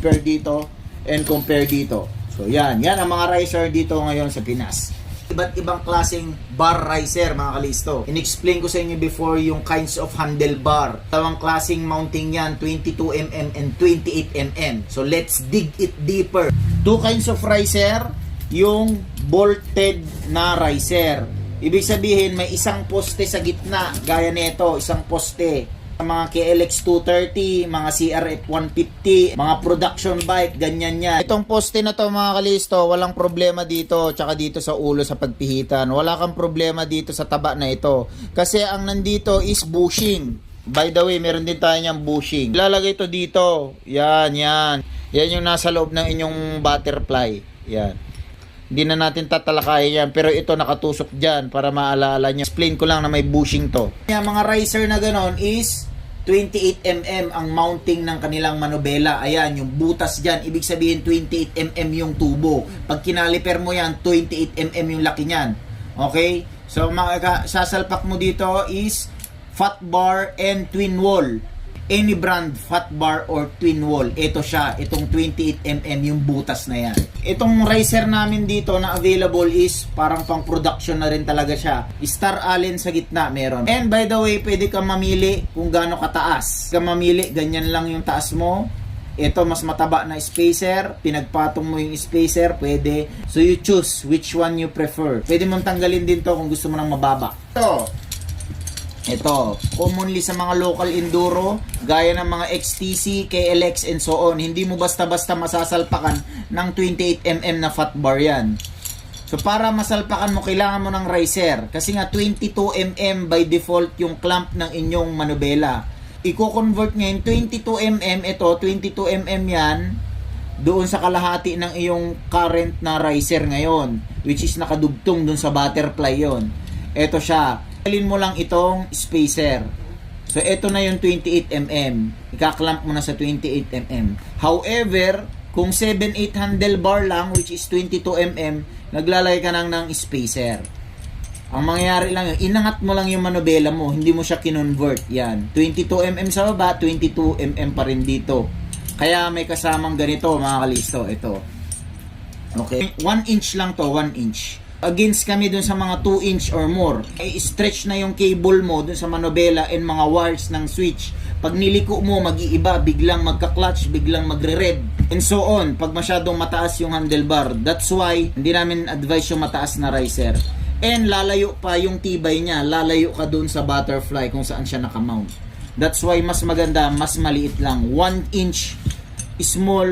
compare dito and compare dito. So yan ang mga riser dito ngayon sa Pinas. Iba't ibang klaseng bar riser mga kalisto. In-explain ko sa inyo before yung kinds of handlebar. Dalawang klaseng mounting yan, 22mm and 28mm. So let's dig it deeper. Two kinds of riser, yung bolted na riser. Ibig sabihin may isang poste sa gitna, gaya nito, isang poste. Mga KLX 230, mga CRF 150, mga production bike, ganyan yan. Itong poste na to mga kalisto, walang problema dito, tsaka dito sa ulo sa pagpihitan. Wala kang problema dito sa taba na ito. Kasi ang nandito is bushing. By the way, meron din tayo niyang bushing. Ilalagay ito dito. Yan. Yan yung nasa loob ng inyong butterfly. Yan. Hindi na natin tatalakayin yan, pero ito nakatusok dyan para maalala nyo. Explain ko lang na may bushing to. Yung mga riser na ganon is 28mm ang mounting ng kanilang manobela. Ayan, yung butas dyan. Ibig sabihin 28mm yung tubo. Pag kinaliper mo yan, 28mm yung laki nyan. Okay? So, sasalpak mo dito is fat bar and twin wall. Any brand fat bar or twin wall, ito siya, itong 28mm yung butas na yan. Itong riser namin dito na available is parang pang production na rin talaga siya. Star Allen sa gitna meron. And by the way, pwede kang mamili kung gaano kataas. Kung mamili, ganyan lang yung taas mo. Ito mas mataba na spacer, pinagpatong mo yung spacer, pwede. So you choose which one you prefer. Pwede mong tanggalin din to kung gusto mo ng mababa. Ito, commonly sa mga local enduro, gaya ng mga XTC, KLX, and so on, hindi mo basta-basta masasalpakan ng 28mm na fat bar yan. So, para masalpakan mo, kailangan mo ng riser. Kasi nga, 22mm by default yung clamp ng inyong manubela. Iko-convert ngayon, 22mm, ito, 22mm yan, doon sa kalahati ng iyong current na riser ngayon, which is nakadugtong doon sa butterfly yon. Ito siya. Alin mo lang itong spacer. So, ito na yung 28mm. Ika-clamp mo na sa 28mm. However, kung 7/8 handlebar lang, which is 22mm, naglalagay ka ng spacer. Ang mangyayari lang yun, inangat mo lang yung manobela mo, hindi mo siya kinonvert. Yan. 22mm sa baba, 22mm pa rin dito. Kaya may kasamang ganito, mga kalisto. Ito. Okay. 1 inch lang to, 1 inch. Against kami dun sa mga 2 inch or more. I-stretch na yung cable mo dun sa manobela and mga wires ng switch. Pag niliko mo, mag-iiba, biglang magka-clutch, biglang magre-red, and so on. Pag masyadong mataas yung handlebar. That's why, hindi namin advise yung mataas na riser. And lalayo pa yung tibay niya. Lalayo ka dun sa butterfly kung saan siya nakamount. That's why mas maganda, mas maliit lang. 1 inch small